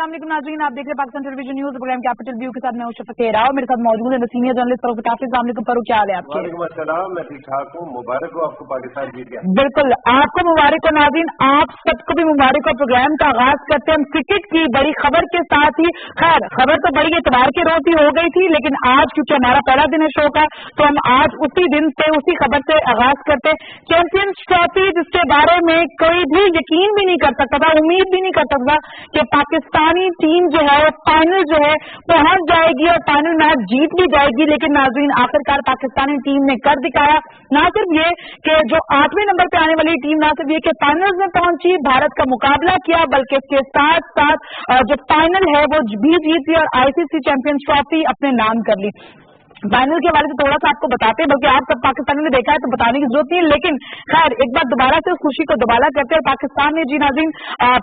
अस्सलाम वालेकुम नाज़रीन, आप देख रहे हैं Pakistan television news program capital view के साथ मैं उशा फकीर और मेरे साथ मौजूद है सीनियर जर्नलिस्ट फरूक काफी। अस्सलाम वालेकुम फरूक, क्या हाल है आपके? वालेकुम अस्सलाम, मैं ठीक ठाक हूँ। मुबारक हो आपको, पाकिस्तान जीत गया। बिल्कुल आपको मुबारक हो नाज़रीन, आप सबको भी मुबारक हो। प्रोग्राम का आगाज करते हैं हम क्रिकेट की बड़ी खबर के साथ ही। खैर खबर तो बड़ी एतवार के रोज ही हो गई थी, लेकिन आज क्योंकि हमारा पहला दिन है शो का, तो हम आज उसी दिन से उसी खबर से आगाज करते हैं। चैंपियंस ट्रॉफी, जिसके बारे में कोई भी यकीन भी नहीं कर सकता था, उम्मीद भी नहीं कर सकता कि पाकिस्तानी टीम जो है वो फाइनल जो है पहुंच जाएगी और फाइनल मैच जीत भी जाएगी। लेकिन नाज़रीन आखिरकार पाकिस्तानी टीम ने कर दिखाया। ना सिर्फ ये कि जो 8वें नंबर पे आने वाली टीम, ना सिर्फ ये कि फाइनल्स में पहुंची, भारत का मुकाबला किया, बल्कि इसके साथ साथ जो फाइनल है वो भी जीती और आईसीसी चैंपियंस ट्रॉफी अपने नाम कर ली। फाइनल के बारे में थोड़ा सा आपको बताते हैं, बल्कि आप सब पाकिस्तानियों ने देखा है तो बताने की जरूरत नहीं है, लेकिन खैर एक बार दोबारा से उस खुशी को दोबारा करते हैं। पाकिस्तान ने जी नाज़रीन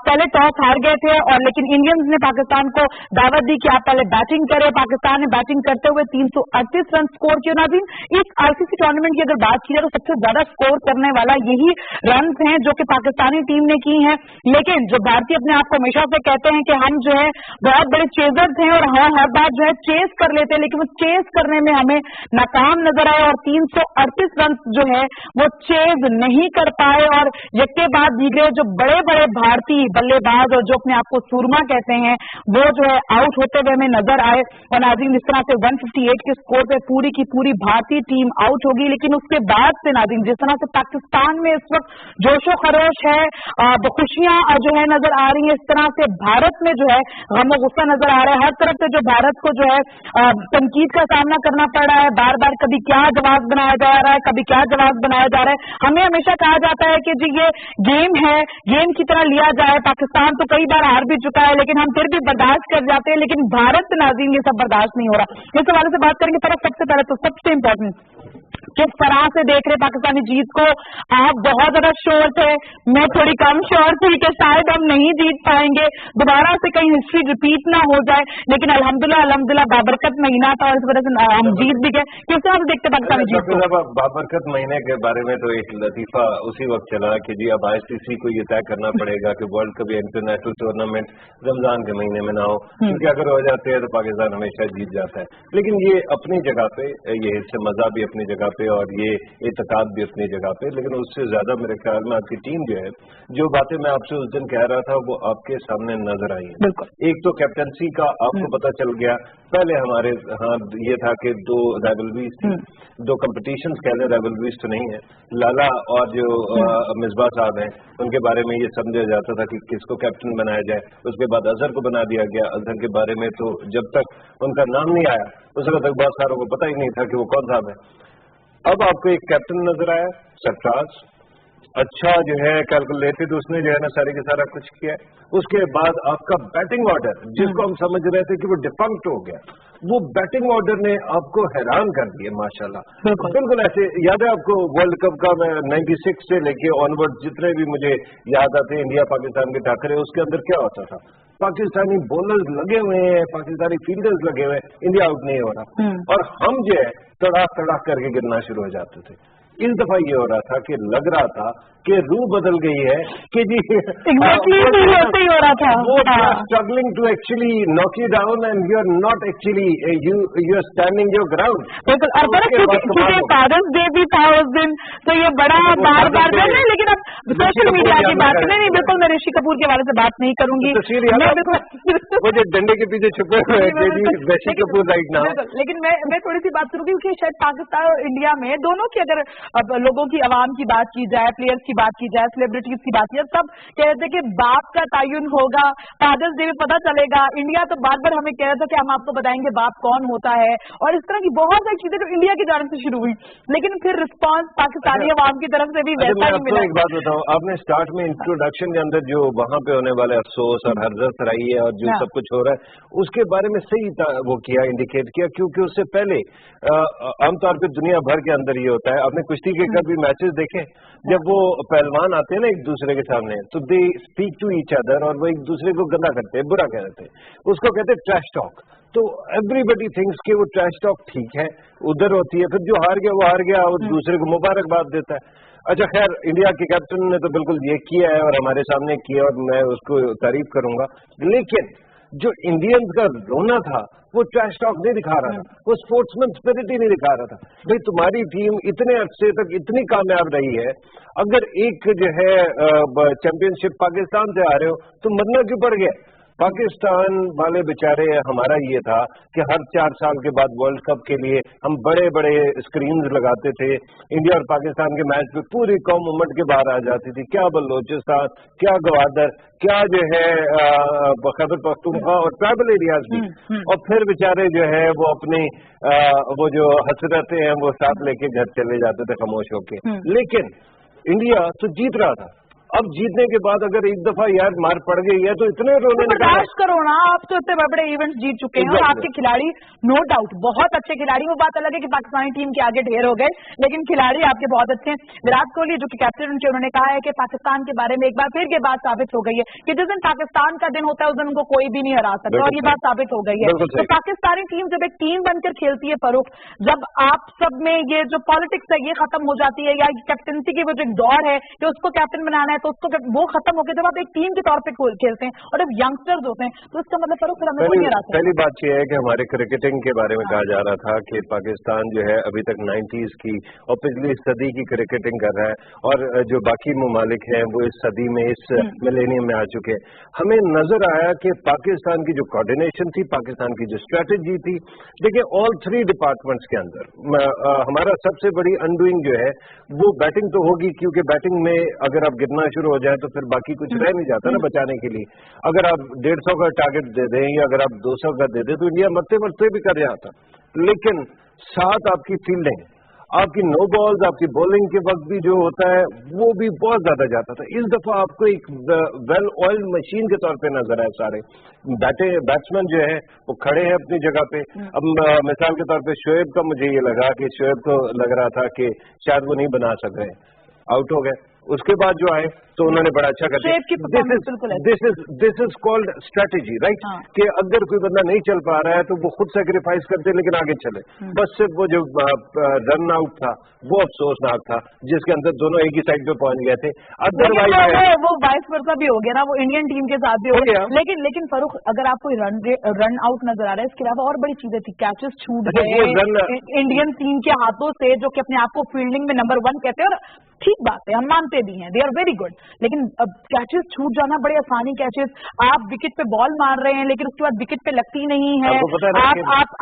पहले टॉस हार गए थे और लेकिन इंडियंस ने पाकिस्तान को दावत दी कि आप पहले बैटिंग करें। पाकिस्तान ने बैटिंग करते हुए 338 रन स्कोर किए। नाज़रीन इस आईसीसी टूर्नामेंट की अगर बात की जाए तो सबसे ज्यादा स्कोर करने वाला यही रन हैं जो कि पाकिस्तानी टीम ने की हैं। लेकिन जो भारतीय अपने आप को हमेशा से कहते हैं कि हम जो है बहुत बड़े चेजर्स हैं और हम हर बार जो है चेस कर लेते हैं, लेकिन वो चेस करने में हमें नाकाम नजर आए और 338 रन जो है वो चेज नहीं कर पाए और यके बाद दीगरे जो बड़े बड़े भारतीय बल्लेबाज और जो अपने आप को सूरमा कहते हैं वो जो है आउट होते हुए हमें नजर आए। और नाज़रीन इस तरह से 158 के स्कोर पे पूरी की पूरी भारतीय टीम आउट होगी। लेकिन उसके बाद से नाज़रीन जिस तरह से पाकिस्तान में इस वक्त जोशो खरोश है, खुशियां जो है नजर आ रही है, इस तरह से भारत में जो है गम गुस्सा नजर आ रहा है। हर तरफ से जो भारत को जो है तनकीद का सामना करना पड़ रहा है, बार बार कभी क्या जवाब बनाया जा रहा है, कभी क्या जवाब बनाया जा रहा है। हमें हमेशा कहा जाता है कि जी ये गेम है, गेम की तरह लिया जाए। पाकिस्तान तो कई बार हार भी चुका है लेकिन हम फिर भी बर्दाश्त कर जाते हैं, लेकिन भारत नाज़रीन ये सब बर्दाश्त नहीं हो रहा। इस हवाले से बात करेंगे। पर सबसे पहले तो सबसे इम्पोर्टेंट किस तरह से देख रहे पाकिस्तानी जीत को? आप बहुत ज्यादा श्योर थे, मैं थोड़ी कम श्योर थी कि शायद हम नहीं जीत पाएंगे, दोबारा से कहीं हिस्ट्री रिपीट ना हो जाए, लेकिन अल्हम्दुलिल्लाह बाबरकत महीना था और इस वजह से हम जीत भी गए। किस तरह से देखते पाकिस्तानी जीत को? बाबरकत महीने के बारे में तो एक लतीफा उसी वक्त चला कि जी अब आईसीसी को ये तय करना पड़ेगा कि वर्ल्ड कप या इंटरनेशनल टूर्नामेंट रमजान के महीने में ना हो, क्योंकि अगर हो जाते हैं तो पाकिस्तान हमेशा जीत जाता है। लेकिन ये अपनी जगह पे, ये हिस्से मजा भी अपनी जगह पे और ये एतकाद भी अपनी जगह पे, लेकिन उससे ज्यादा मेरे ख्याल में आपकी टीम जो है, जो बातें मैं आपसे उस दिन कह रहा था वो आपके सामने नजर आई है। एक तो कैप्टनसी का आपको पता चल गया। पहले हमारे हाँ ये था कि दो राइवलरीज थी, दो कंपटीशंस कह लें, राइवलरीज तो नहीं है। लाला और जो मिसबाह साहब हैं उनके बारे में ये समझा जाता था कि किसको कैप्टन बनाया जाए। उसके बाद अजहर को बना दिया गया। अजहर के बारे में तो जब तक उनका नाम नहीं आया उस वक्त तक बहुत सारों को पता ही नहीं था कि वो कौन साहब है। अब आपको एक कैप्टन नजर आया, सरफराज, अच्छा जो है कैलकुलेटेड, उसने जो है ना सारे के सारा कुछ किया। उसके बाद आपका बैटिंग ऑर्डर, जिसको हम समझ रहे थे कि वो डिफंक्ट हो गया, वो बैटिंग ऑर्डर ने आपको हैरान कर दिया माशाल्लाह। बिल्कुल ऐसे याद है आपको वर्ल्ड कप का, मैं 96 से लेके ऑनवर्ड जितने भी मुझे याद आते इंडिया पाकिस्तान के टाकरे, उसके अंदर क्या होता था, पाकिस्तानी बॉलर्स लगे हुए हैं, पाकिस्तानी फील्डर्स लगे हुए हैं, इंडिया आउट नहीं हो रहा और हम जो है तड़ाक करके गिरना शुरू हो जाते थे। इस दफा ये हो रहा था कि लग रहा था कि रूह बदल गई है कि जी ही हो रहा था, वो struggling to actually knock you down and you are not actually you are standing your ground. बिल्कुल, और फादर्स डे भी था उस दिन, तो ये बड़ा बार बार नहीं, लेकिन अब सोशल मीडिया की बात नहीं, बिल्कुल मैं ऋषि कपूर के हवाले से बात नहीं करूंगी। वो जो डंडे के पीछे छुपे हुए ऋषि कपूर राइट नाउ। लेकिन मैं थोड़ी सी बात करूंगी कि शायद पाकिस्तान और इंडिया में दोनों की अगर अब लोगों की, आवाम की बात की जाए, प्लेयर्स की बात की जाए, सेलिब्रिटीज की बात की जाए, सब कहते कि बाप का तयन होगा, फादर्स डे में पता चलेगा। इंडिया तो बार बार हमें कह रहा था कि हम आपको बताएंगे बाप कौन होता है, और इस तरह की बहुत सारी चीजें जो इंडिया की जानब से शुरू हुई, लेकिन फिर रिस्पॉन्स पाकिस्तानी आवाम की तरफ से भी वैसा ही मिला। एक बात बताओ, आपने स्टार्ट में इंट्रोडक्शन के अंदर जो वहां पे होने वाले अफसोस और हर्जत रही है और जो सब कुछ हो रहा है उसके बारे में सही वो किया, इंडिकेट किया, क्योंकि उससे पहले आमतौर पर दुनिया भर के अंदर ये होता है। आपने कुश्ती के कभी मैचेस देखे, जब वो पहलवान आते हैं ना एक दूसरे के सामने, तो they speak to each other और वो एक दूसरे को गंदा करते हैं, बुरा कहते हैं, उसको कहते हैं ट्रैश टॉक। तो एवरीबडी थिंक्स कि वो ट्रैश टॉक ठीक है, उधर होती है, फिर जो हार गया वो हार गया और दूसरे को मुबारकबाद देता है। अच्छा खैर, इंडिया के कैप्टन ने तो बिल्कुल ये किया है और हमारे सामने किया और मैं उसको तारीफ करूंगा, लेकिन जो इंडियंस का रोना था वो ट्रैश टॉक नहीं दिखा रहा था, वो स्पोर्ट्समैन स्पिरिट ही नहीं दिखा रहा था। भाई तुम्हारी टीम इतने अरसे तक इतनी कामयाब रही है, अगर एक जो है चैंपियनशिप पाकिस्तान से आ रहे हो तो मरना क्यों पड़ गया? पाकिस्तान वाले बेचारे, हमारा ये था कि हर 4 साल के बाद वर्ल्ड कप के लिए हम बड़े बड़े स्क्रीन्स लगाते थे। इंडिया और पाकिस्तान के मैच पे पूरी कौम उमट के बाहर आ जाती थी, क्या बलोचिस्तान, क्या गवादर, क्या जो है खैबर पख्तूनख्वा और ट्राइबल एरियाज भी। और फिर बेचारे जो है वो अपनी वो जो हसरतें हैं वो साथ लेके घर चले जाते थे खामोश होके। लेकिन इंडिया तो जीत रहा था। अब जीतने के बाद अगर एक दफा यार मार पड़ गई है तो इतने रोने बर्दाश्त करो ना, आप तो इतने बड़े इवेंट्स जीत चुके हैं और आपके खिलाड़ी नो डाउट बहुत अच्छे खिलाड़ी। वो बात अलग है कि पाकिस्तानी टीम के आगे ढेर हो गए, लेकिन खिलाड़ी आपके बहुत अच्छे हैं। विराट कोहली जो कि कैप्टन उनके, उन्होंने कहा है कि पाकिस्तान के बारे में एक बार फिर ये बात साबित हो गई है कि जिस दिन पाकिस्तान का दिन होता है उस दिन उनको कोई भी नहीं हरा सकता, और ये बात साबित हो गई है। तो पाकिस्तानी टीम जब एक टीम बनकर खेलती है फरूख, जब आप सब में ये जो पॉलिटिक्स है ये खत्म हो जाती है, या कैप्टनसी की वो जो एक दौड़ है कि उसको कैप्टन बनाना है, तो उसको वो खत्म हो गया। जब आप एक टीम के तौर पे खेलते हैं और जब यंगस्टर्स होते हैं तो इसका मतलब फरूख हमें कोई नहीं हराता। पहली बात यह है कि हमारे क्रिकेटिंग के बारे में कहा जा रहा था कि पाकिस्तान जो है अभी तक 90s की और पिछली सदी की क्रिकेटिंग कर रहा है, और जो बाकी ममालिक हैं वो इस सदी में, इस मिलेनियम में आ चुके हैं। हमें नजर आया कि पाकिस्तान की जो कोऑर्डिनेशन थी, पाकिस्तान की जो स्ट्रेटेजी थी, देखिए ऑल 3 डिपार्टमेंट्स के अंदर हमारा सबसे बड़ी अनडूइंग जो है वो बैटिंग तो होगी, क्योंकि बैटिंग में अगर आप गिरना शुरू हो जाए तो फिर बाकी कुछ रह नहीं जाता ना बचाने के लिए। अगर आप 150 का टारगेट दे दें या अगर आप 200 का दे दें तो इंडिया मरते मरते भी कर जाता। लेकिन साथ आपकी फील्डिंग, आपकी नो बॉल्स, आपकी बॉलिंग के वक्त भी जो होता है वो भी बहुत ज्यादा जाता था। इस दफा आपको एक वेल ऑयल्ड मशीन के तौर पे नजर आए सारे बैट्समैन जो है वो खड़े हैं अपनी जगह पे। अब मिसाल के तौर पे शोएब का मुझे ये लगा कि शोएब को लग रहा था कि शायद वो नहीं बना सक रहे, आउट हो गए। उसके बाद जो आए तो उन्होंने बड़ा अच्छा कर दिया। This is called strategy, right? कि अगर कोई बंदा नहीं चल पा रहा है तो वो खुद सेक्रीफाइस करते लेकिन आगे चले। बस सिर्फ वो जो रन आउट था वो अफसोसनाक था, जिसके अंदर दोनों एक ही साइड पे पहुंच गए थे। अदरवाइज वो वाइस वर्सा भी हो गया ना, वो इंडियन टीम के साथ भी हो गया। लेकिन फरूख अगर आपको रन आउट नजर आ रहा है, इसके अलावा और बड़ी चीजें थी, कैचेस छूट गए इंडियन टीम के हाथों से, जो कि अपने आप को फील्डिंग में नंबर 1 कहते हैं, और ठीक बात है, हम मानते भी हैं, दे आर वेरी गुड। लेकिन अब कैचेस छूट जाना, बड़े आसानी कैचेस, आप विकेट पे बॉल मार रहे हैं लेकिन उसके बाद विकेट पे लगती नहीं है।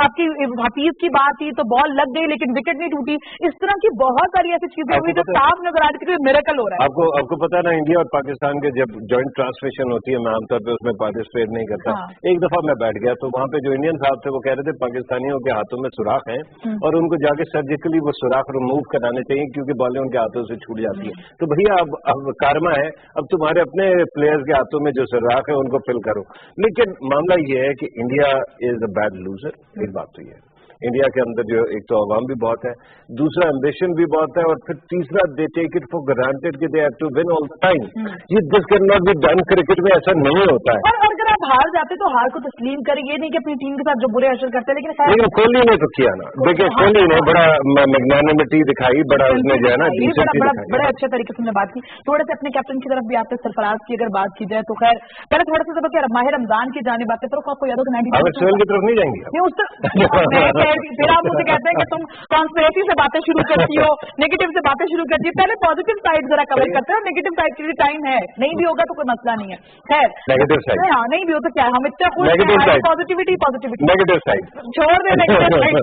आपकी हफीज की बात थी तो बॉल लग गई लेकिन विकेट नहीं टूटी। इस तरह की बहुत सारी ऐसी चीजें हुई जो साफ नजर आ रही थी कि मिरेकल हो रहा है। आपको पता है ना, इंडिया और पाकिस्तान के जब ज्वाइंट ट्रांसमिशन होती है, मैं आमतौर पर उसमें पार्टिसिपेट नहीं करता। एक दफा मैं बैठ गया तो वहां पे जो इंडियन साहब थे वो कह रहे थे पाकिस्तानियों के हाथों में सुराख है और उनको जाके सर्जिकली वो सुराख रिमूव कराने चाहिए क्योंकि बॉलें उनके हाथों से छूट जाती है। तो भैया अब कारमा है, अब तुम्हारे अपने प्लेयर्स के हाथों में जो सुराख है उनको फिल करो। लेकिन मामला ये है कि India is a bad loser. एक बात तो ये है, इंडिया के अंदर जो एक तो अवाम भी बहुत है, दूसरा एम्बिशन भी बहुत है, और फिर तीसरा they take it for granted कि they have to win all the time. ये this can not be done. Cricket में ऐसा नहीं होता है। और अगर आप हार जाते तो हार को तस्लीम करें, ये नहीं कि अपनी टीम के साथ जो बुरे असर करते। लेकिन कोहली ने तो किया ना, देखिए कोहली ने बड़ा मैग्नानिमिटी दिखाई, बड़ा उसमें जो है ना बड़े अच्छे तरीके से बात की। थोड़े से अपने कैप्टन की तरफ भी आते, सरफराज की अगर बात की जाए तो खैर पहले थोड़ा सा तो माह रमजान की जाने बातें, तो आपको याद हो 90 की तरफ नहीं जाएंगे। आप मुझे कहते हैं कि तुम कॉन्स्पिरेसी से बातें शुरू करती हो, नेगेटिव से बातें शुरू करती हो। पहले पॉजिटिव साइड जरा कवर करते हो, नेगेटिव साइड के लिए टाइम है, नहीं भी होगा तो कोई मसला नहीं है। खैर नेगेटिव साइड, हाँ नहीं भी हो तो क्या, हम इतना खुश पॉजिटिविटी नेगेटिव साइड छोड़ दे, नेगेटिव साइड।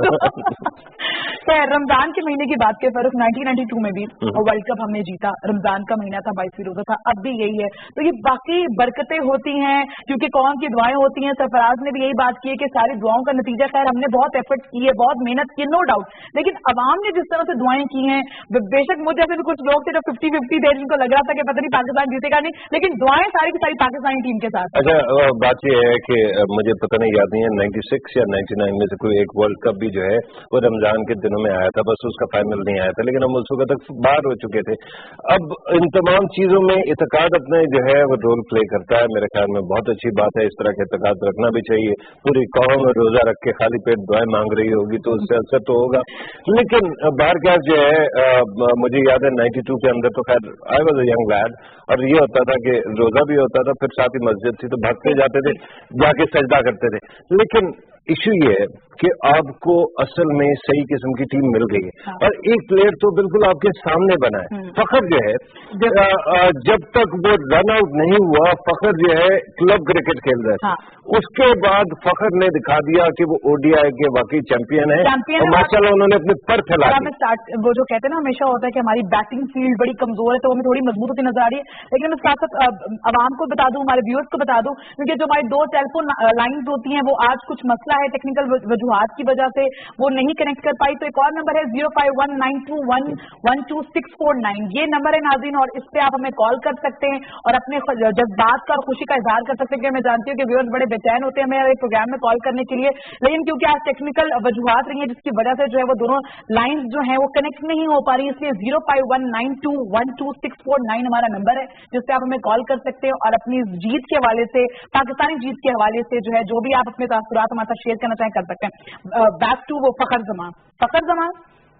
खैर रमजान के महीने की बात के फरूख 1992 में भी वर्ल्ड कप हमने जीता, रमजान का महीना था, 22 रोजा था, अब भी यही है। तो ये बाकी बरकतें होती हैं क्योंकि कौन की दुआएं होती हैं। सरफराज ने भी यही बात की है कि सारी दुआओं का नतीजा, खैर हमने बहुत एफर्ट्स किए, बहुत मेहनत की, नो डाउट, लेकिन अवाम ने जिस तरह से दुआएं की हैं, बेशक मुझे जैसे भी कुछ लोग थे जो 50-50 थे, जिनको लग रहा था कि पता नहीं पाकिस्तान जीतेगा नहीं, लेकिन दुआएं सारी की सारी पाकिस्तानी टीम के साथ। अच्छा, बात यह है कि मुझे पता नहीं, याद नहीं है 96 या 99 में से कोई एक वर्ल्ड कप भी जो है वो रमजान के दिनों दिनों में आया था, बस उसका फाइनल नहीं आया था, लेकिन हम उस वक्त तक बाहर हो चुके थे। अब इन तमाम चीजों में इत्तेकाद अपने जो है वो रोल प्ले करता है। मेरे ख्याल में बहुत अच्छी बात है, इस तरह के इत्तेकाद रखना भी चाहिए। पूरी कौम रोजा रख के खाली पेट दुआएं मांग रही होगी तो उससे असर तो होगा। लेकिन बाहर क्या जो है, मुझे याद है 92 के अंदर तो खैर I was a young lead, और ये होता था कि रोजा भी होता था, फिर साथ ही मस्जिद थी तो भागते जाते थे, जाके सजदा करते थे। लेकिन इशू ये है कि आपको असल में सही किस्म की टीम मिल गई है और एक प्लेयर तो बिल्कुल आपके सामने बना है। फखर जो है, जब तक वो रन आउट नहीं हुआ, फखर जो है क्लब क्रिकेट खेल रहे थे, उसके बाद फखर ने दिखा दिया कि वो ओडीआई के वाकई चैंपियन है और माशाल्लाह उन्होंने अपने पर फैला दी। वो जो कहते हैं ना, हमेशा होता है कि हमारी बैटिंग फील्ड बड़ी कमजोर है तो हमें थोड़ी मजबूत होती नजर आ रही है, लेकिन मैं साथ साथ आवाम को बता दूं, हमारे व्यूअर्स को बता दूं, क्योंकि जो हमारी 2 टेलीफोन लाइन्स होती हैं वो आज कुछ मसला है, टेक्निकल वजूहात की वजह से वो नहीं कनेक्ट कर पाई। तो एक और नंबर है 0519211269, ये नंबर है नाज़रीन, और इस पे आप हमें कॉल कर सकते हैं और अपने जज्बात का और खुशी का इजहार कर सकते हैं। कि मैं जानती हूँ कि व्यूअर्स बड़े बेचैन होते हैं मेरे प्रोग्राम में कॉल करने के लिए, लेकिन क्योंकि आज टेक्निकल वजूहात रही है जिसकी वजह से जो है वो दोनों लाइन्स जो है वो कनेक्ट नहीं हो पा रही, इसलिए 0519212649 हमारा नंबर है जिससे आप हमें कॉल कर सकते हैं और अपनी जीत के हवाले से, पाकिस्तानी जीत के हवाले से जो है जो भी आप अपने तासुरात हमारे साथ शेयर करना चाहें कर सकते हैं। बैक टू वो फखर जमान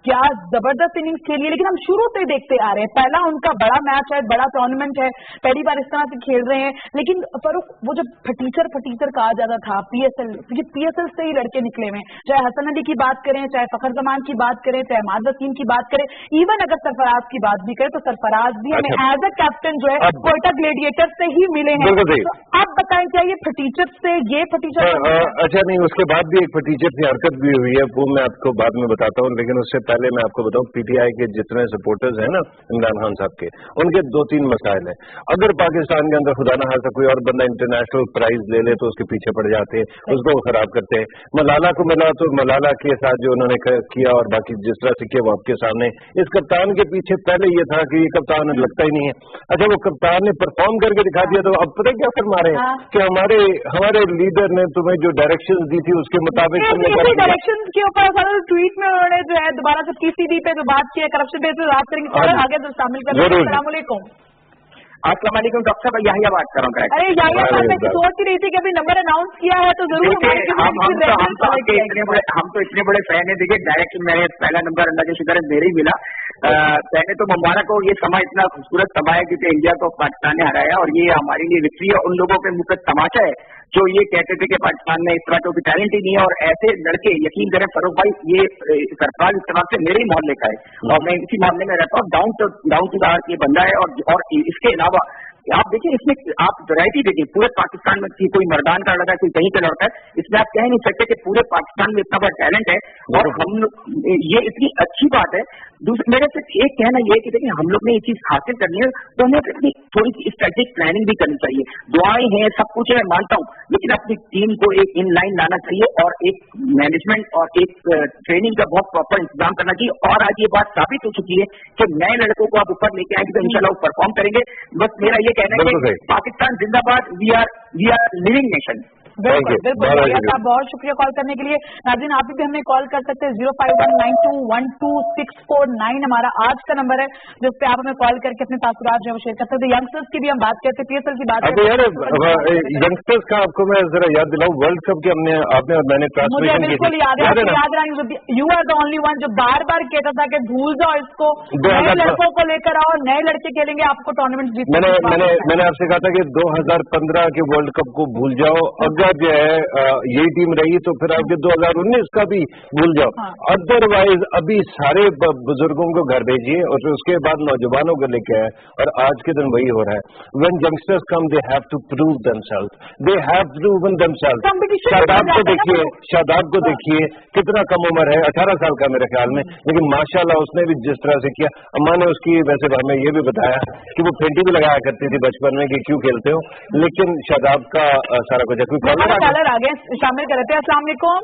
क्या जबरदस्त इनिंग्स खेली है, लेकिन हम शुरू से देखते आ रहे हैं, पहला उनका बड़ा मैच है, बड़ा टूर्नामेंट है, पहली बार इस तरह से खेल रहे हैं। लेकिन फरूख, वो जो फटीचर कहा जाता था पीएसएल, क्योंकि पीएसएल से ही लड़के निकले हुए, चाहे हसन अली की बात करें, चाहे फखर जमान की बात करें, चाहे इमाद वसीम की बात करें, इवन अगर सरफराज की बात भी करें तो सरफराज भी हमें एज अ कैप्टन जो है कोयटा ग्लेडिएटर से ही मिले हैं। तो आप बताएं क्या ये फटीचर से, ये फटीचर अच्छा नहीं, उसके बाद भी एक फटीचर की हरकत भी हुई है, वो मैं आपको बाद में बताता हूँ, लेकिन उससे पहले मैं आपको बताऊं पीटीआई के जितने सपोर्टर्स हैं ना इमरान खान साहब के, उनके 2-3 मसाइल हैं। अगर पाकिस्तान के अंदर खुदा ना खास्ता कोई और बंदा इंटरनेशनल प्राइज ले ले तो उसके पीछे पड़ जाते हैं, उसको खराब करते हैं। मलाला को मिला तो मलाला के साथ जो उन्होंने किया और बाकी जिस तरह से किया वो आपके सामने। इस कप्तान के पीछे पहले ये था कि ये कप्तान लगता ही नहीं है। अच्छा, वो कप्तान ने परफॉर्म करके दिखा दिया तो अब पता क्या फरमा रहे हैं कि हमारे लीडर ने तुम्हें जो डायरेक्शन दी थी उसके मुताबिक डायरेक्शन के ऊपर ट्वीट में उन्होंने जो है दोबारा से पीसीबी पे जो बात की है, करप्शन पे जो बात करेंगे और आगे जो शामिल कर रहे हैं। अस्सलाम वालेकुम। अस्सलाम वालेकुम डॉक्टर साहब, याहिया बात कर रहा हूँ। अरे याहिया साहब, मैं सोच ही रही थी कि अभी नंबर अनाउंस किया है तो जरूर हम तो इतने बड़े फैन है। देखिए डायरेक्ट मैंने पहला नंबर अल्लाह के शुक्र है मेरे ही मिला। पहले तो मुबारक हो, ये समा इतना खूबसूरत समा है क्योंकि इंडिया को पाकिस्तान ने हराया और ये हमारे लिए विक्ट्री है। उन लोगों के मुख तमाशा है जो ये कहते थे कि पाकिस्तान में इस तरह का कोई टैलेंट ही नहीं है, और ऐसे लड़के यकीन करें फरूख भाई, ये सरफराज इस तरह से मेरे ही मोहल्ले का है और मैं इसी मोहल्ले में रहता हूँ। डाउन टू अर्थ ये बंदा है और इसके अलावा आप देखिए इसमें आप वैरायटी देखिए, पूरे पाकिस्तान में कोई मर्दान का लड़का है, कोई कहीं का लड़का है, इसमें आप कह नहीं सकते कि पूरे पाकिस्तान में इतना बड़ा टैलेंट है और हम ये इतनी अच्छी बात है। मेरे से एक कहना ये है कि देखिए हम लोग ने ये चीज हासिल करनी है तो हमें अपनी थोड़ी सी स्ट्रेटेजिक प्लानिंग भी करनी चाहिए। दुआएं हैं, सब कुछ है, मैं मानता हूँ, लेकिन अपनी टीम को एक इन लाइन लाना चाहिए और एक मैनेजमेंट और एक ट्रेनिंग का बहुत प्रॉपर इंतजाम करना चाहिए। और आज ये बात साबित हो चुकी है कि नए लड़कों को आप ऊपर लेके आएंगे तो इंशाल्लाह वो परफॉर्म करेंगे। बस मेरा ये कहना है कि पाकिस्तान जिंदाबाद, वी आर लिविंग नेशन। बिल्कुल साहब, बहुत शुक्रिया कॉल करने के लिए। नाज़रीन आप भी हमें कॉल कर सकते हैं, 0519212649 हमारा आज का नंबर है जिस पे आप हमें कॉल करके अपने तासुरात जो है वो शेयर कर सकते हैं। यंगस्टर्स की भी हम बात करते हैं, पीएसएल की बात करते हैं। यंगस्टर्स का आपको मैं जरा याद दिलाऊं, वर्ल्ड कप के आपने और मैंने ट्रांसमिशन की, बिल्कुल याद रहा, you are the only one जो बार बार कहता था कि भूल जाओ इसको, नए लड़कों को लेकर आओ, नए लड़के खेलेंगे, आपको टूर्नामेंट जीतना। मैंने आपसे कहा था कि 2015 के वर्ल्ड कप को भूल जाओ, अगर जो है यही टीम रही तो फिर आपके 2019 का भी भूल जाओ। अदरवाइज अभी सारे बुजुर्गों को घर भेजिए और उसके बाद नौजवानों को लेके आए, और आज के दिन वही हो रहा है। When youngsters come they have to prove themselves, they have proven themselves. Shadab को देखिए कितना कम उम्र है, 18 साल का मेरे ख्याल में, लेकिन माशाल्लाह उसने भी जिस तरह से किया। अम्मा ने उसकी वैसे हमें ये भी बताया कि वो फेंटी भी लगाया करती थी बचपन में कि क्यों खेलते हो, लेकिन शादाब का सारा कुछ है। कॉलर आ गए, शामिल कर रहे थे। अस्सलाम वालेकुम।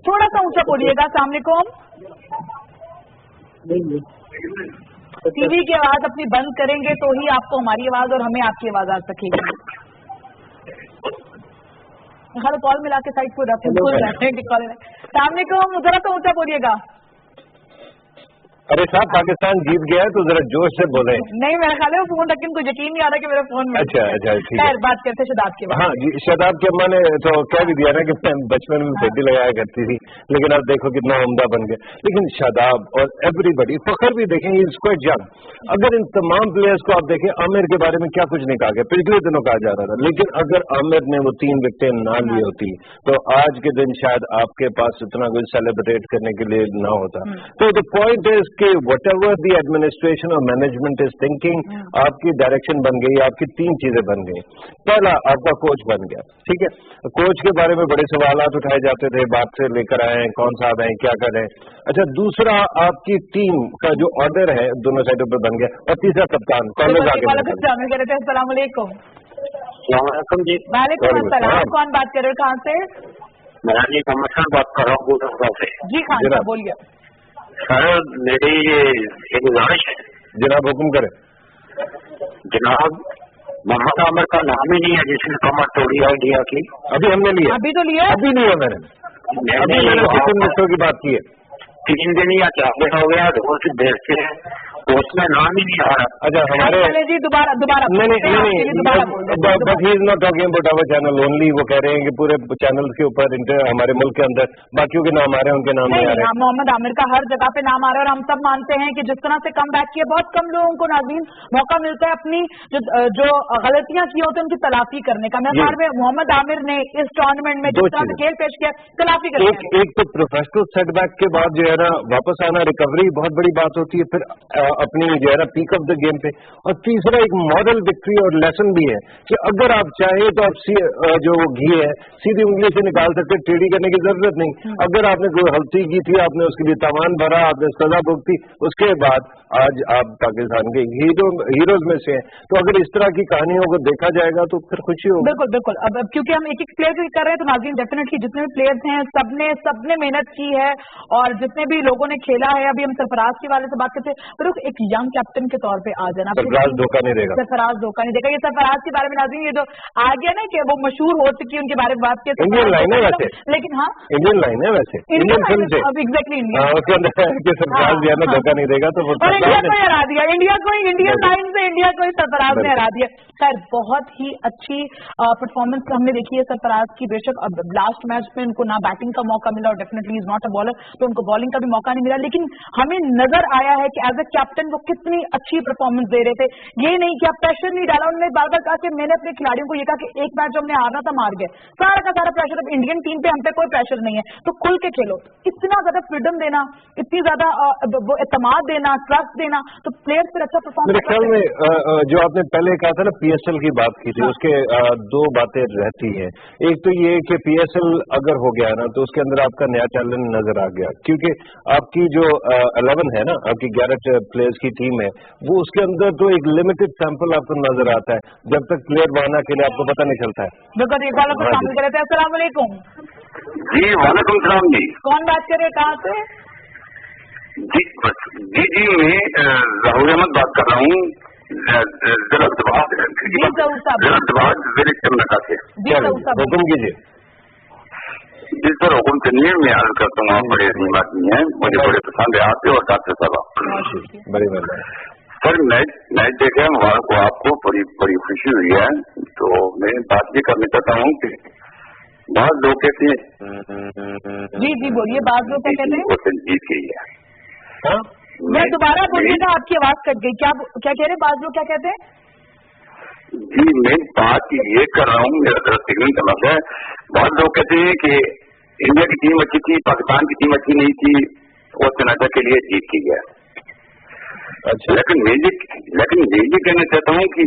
थोड़ा सा ऊंचा बोलिएगा। अस्सलाम वालेकुम। टीवी की आवाज अपनी बंद करेंगे तो ही आपको हमारी आवाज और हमें आपकी आवाज आ सकेगी। हर कॉल मिला के साइड को रखें, भूल जाते हैं कि कॉल है। सामने को जरा तो ऊंचा बोलिएगा। अरे साहब पाकिस्तान जीत गया है तो जरा जोश से बोले। नहीं मेरा ख्याल है वो फोन रख के कोई यकीन नहीं आ रहा कि मेरे फोन में। अच्छा ठीक है, बात करते शादाब के बाद। हाँ जी, शादाब की अम्मा ने तो कह भी दिया ना कि मैं बचपन में पेटी लगाया करती थी, लेकिन अब देखो कितना उम्दा बन गया। लेकिन शादाब और एवरीबडी, फखर भी देखें इज क्वाइट यंग। अगर इन तमाम प्लेयर्स को आप देखें, आमिर के बारे में क्या कुछ नहीं कहा गया, पिछले दिनों कहा जा रहा था, लेकिन अगर आमिर ने वो 3 विकेटें ना ली होती तो आज के दिन शायद आपके पास इतना कुछ सेलिब्रेट करने के लिए ना होता। तो द पॉइंट इज कि वट एवर दी एडमिनिस्ट्रेशन और मैनेजमेंट इज थिंकिंग, आपकी डायरेक्शन बन गई, आपकी 3 चीजें बन गई। पहला आपका कोच बन गया, ठीक है। कोच के बारे में बड़े सवालात उठाए जाते थे, बात से लेकर आए, कौन सा आए, क्या करें। अच्छा, दूसरा आपकी टीम का जो ऑर्डर है दोनों साइडों पर बन गया, और तीसरा कप्तान कॉलेज आगे। अस्सलाम वालेकुम जी। वालेकुम अस्सलाम। कौन बात कर रहे हो, कहाँ से? मैं जी मोहम्मद खान बात कर रहा हूँ से। जी खान साहब बोलिए। सर मेरी ये गुजारिश है। जनाब हुक्म करें। जनाब मोहम्मद आमिर का नाम ही नहीं है जिसने कमर तोड़ी है इंडिया की। अभी हमने लिया, अभी तो लिया, अभी नहीं है मैंने, अभी मैंने 3 मिनटों की बात की है। 3 दिन या 4 दिन हो गया, रोज देखते हैं तो उसमें नाम ही नहीं आ रहा। अच्छा हमारे जी दोबारा नहीं, but he is not talking about our channel only. वो कह रहे हैं कि पूरे चैनल के ऊपर हमारे मुल्क के अंदर बाकियों के नाम आ रहे हैं, उनके नाम नहीं आ रहे हैं। मोहम्मद आमिर का हर जगह पे नाम आ रहा है, और हम सब मानते हैं कि जिस तरह से कम बैक किया, बहुत कम लोगों को नाज़रीन मौका मिलता है अपनी जो गलतियां की होती है उनकी तलाफी करने का। मेरे ख्याल में मोहम्मद आमिर ने इस टूर्नामेंट में जिस तरह से खेल पेश किया, तलाफी करने एक तो प्रोफेशनल सेटबैक के बाद जो है ना वापस आना, रिकवरी बहुत बड़ी बात होती है, फिर अपनी जो है ना पीक ऑफ द गेम पे। और तीसरा एक मॉडल विक्ट्री और लेसन भी है कि अगर आप चाहें तो आप जो घी है सीधी उंगली से निकाल सकते, टेढ़ी करने की जरूरत नहीं। अगर आपने कोई गलती की थी, आपने उसके लिए तावान भरा, आपने सजा भुगती, उसके बाद आज आप पाकिस्तान के हीरोज में से हैं। तो अगर इस तरह की कहानियों को देखा जाएगा तो फिर खुशी होगी। बिल्कुल बिल्कुल। अब क्योंकि हम एक प्लेयर की कर रहे हैं तो नाज़रीन डेफिनेटली जितने भी प्लेयर्स हैं सबने मेहनत की है, और जितने भी लोगों ने खेला है। अभी हम सरफराज के वाले से बात करते हैं, फिर एक यंग कैप्टन के तौर पे आ जाना, सरफराज धोखा नहीं देगा, सरफराज धोखा नहीं देगा। ये सरफराज के बारे में नाज़रीन ये जो आ गया ना कि वो मशहूर हो चुकी है, उनके बारे में बात की। इंडियन लाइन है वैसे, लेकिन हाँ इंडियन लाइन है वैसे, इंडियन फिल्म से एग्जैक्टली उसके अंदर कि सरफराज जो है ना धोखा नहीं देगा, तो इंडिया को हरा दिया, इंडियन लाइन से इंडिया को सरफराज ने हरा दिया। खैर बहुत ही अच्छी परफॉर्मेंस हमने देखी है सरफराज की। बेशक अब लास्ट मैच में उनको ना बैटिंग का मौका मिला, और definitely is not a bowler, तो उनको बॉलिंग का भी मौका नहीं मिला, लेकिन हमें नजर आया है कि एज ए कैप्टन वो कितनी अच्छी परफॉर्मेंस दे रहे थे। ये नहीं कि आप प्रेशर नहीं डाला, उन्होंने बार बार कहा कि मैंने अपने खिलाड़ियों को ये कहा कि एक मैच जो हमने हारना था मार गए, सारा का सारा प्रेशर अब इंडियन टीम पे, हम पे कोई प्रेशर नहीं है, तो खुल के खेलो। इतना ज्यादा फ्रीडम देना, इतनी ज्यादा एतमाद देना, ट्रस्ट देना, तो प्लेयर्स फिर अच्छा परफॉर्म। मेरे ख्याल में जो आपने पहले कहा था ना पीएसएल की बात की थी, उसके 2 बातें रहती हैं। एक तो ये कि पीएसएल अगर हो गया ना तो उसके अंदर आपका नया टैलेंट नजर आ गया, क्योंकि आपकी जो 11 है ना, आपकी 11 प्लेयर्स की टीम है, वो उसके अंदर तो एक लिमिटेड सैंपल आपको नजर आता है, जब तक प्लेयर बहाना के लिए आपको पता नहीं चलता है। बिल्कुल, एक वालों को शामिल कर रहे थे। अस्सलाम वालेकुम। जी वालेकुम सलाम जी। कौन बात कर रहे हैं, कहाँ से? जी मैं राहुल अहमद बात कर रहा हूँ, हुक्म कीजिए। जिस पर हुक्म करनी है मैं अर्ज करता हूँ, आप बड़े अच्छी आदमी हैं, मुझे बड़े पसंद है आपसे और डॉक्टर साहब। बड़ी मेहरबानी सर। मैच देखे हमारे को, आपको बड़ी खुशी हुई है, तो मैं बात ये करना चाहता हूँ कि बहुत लोग कहते हैं। जी बोलिए, बात लोग क्या कहते हैं? जीत गई है। मैं दोबारा बोलिएगा, आपकी आवाज कट गई। क्या कह रहे, बात लोग क्या कहते हैं? जी मैं बात ये कर रहा हूँ, मेरा तरफ सिग्नल का मतलब है, बहुत लोग कहते हैं कि इंडिया की टीम अच्छी थी, पाकिस्तान की टीम अच्छी नहीं थी, और कनाडा के लिए जीत की है। अच्छा, लेकिन मैं ये कहना चाहता हूँ कि